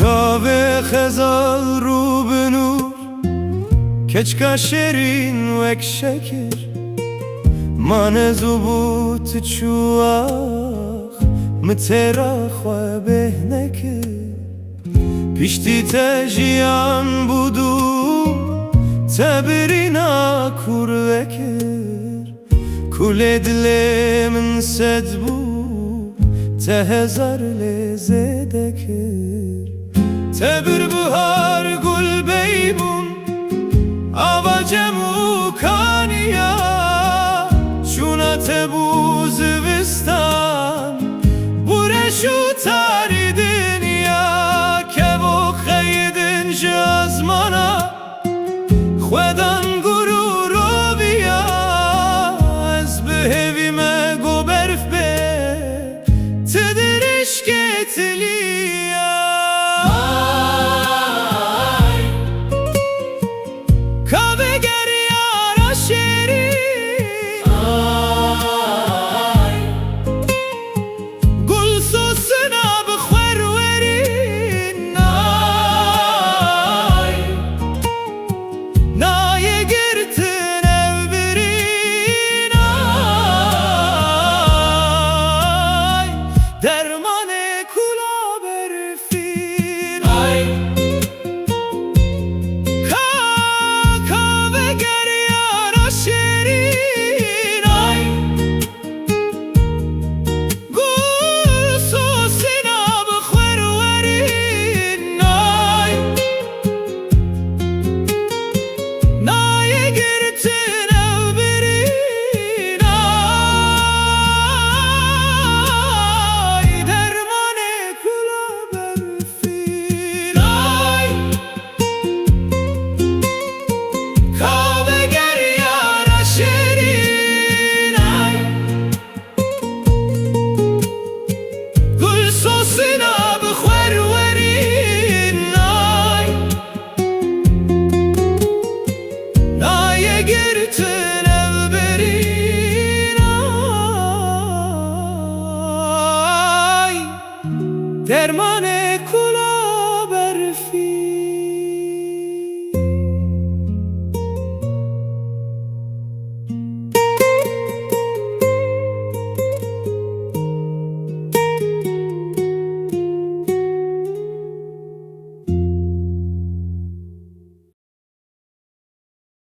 چاوه خزال رو به نور کچکا شیرین وک شکر من زبوت چواخ مترا خواه نکر پیشتی تجیان بودو تبرینا کور وکر کل دل من سد بو تهزار لزده کر تبر بهار گل بیبون آواجم و کانیا شونت بوز وستان برشو تاری دنیا که و خیدن جازمانا خودان گرو رو بیا از بهوی مگو برف به تدرش کتلیا کابه گری آرا شیری گل سوسنا بخور ورین نای گرتن او برین درمان کلا برفین کابه گری آرا شیرین گل سوسنا بخور ورین نای گرتن او برین درمان کلا برفین کابه گری آرا شیرین گل سوسنا بخور ورین نای گرتن او برین درمان کلا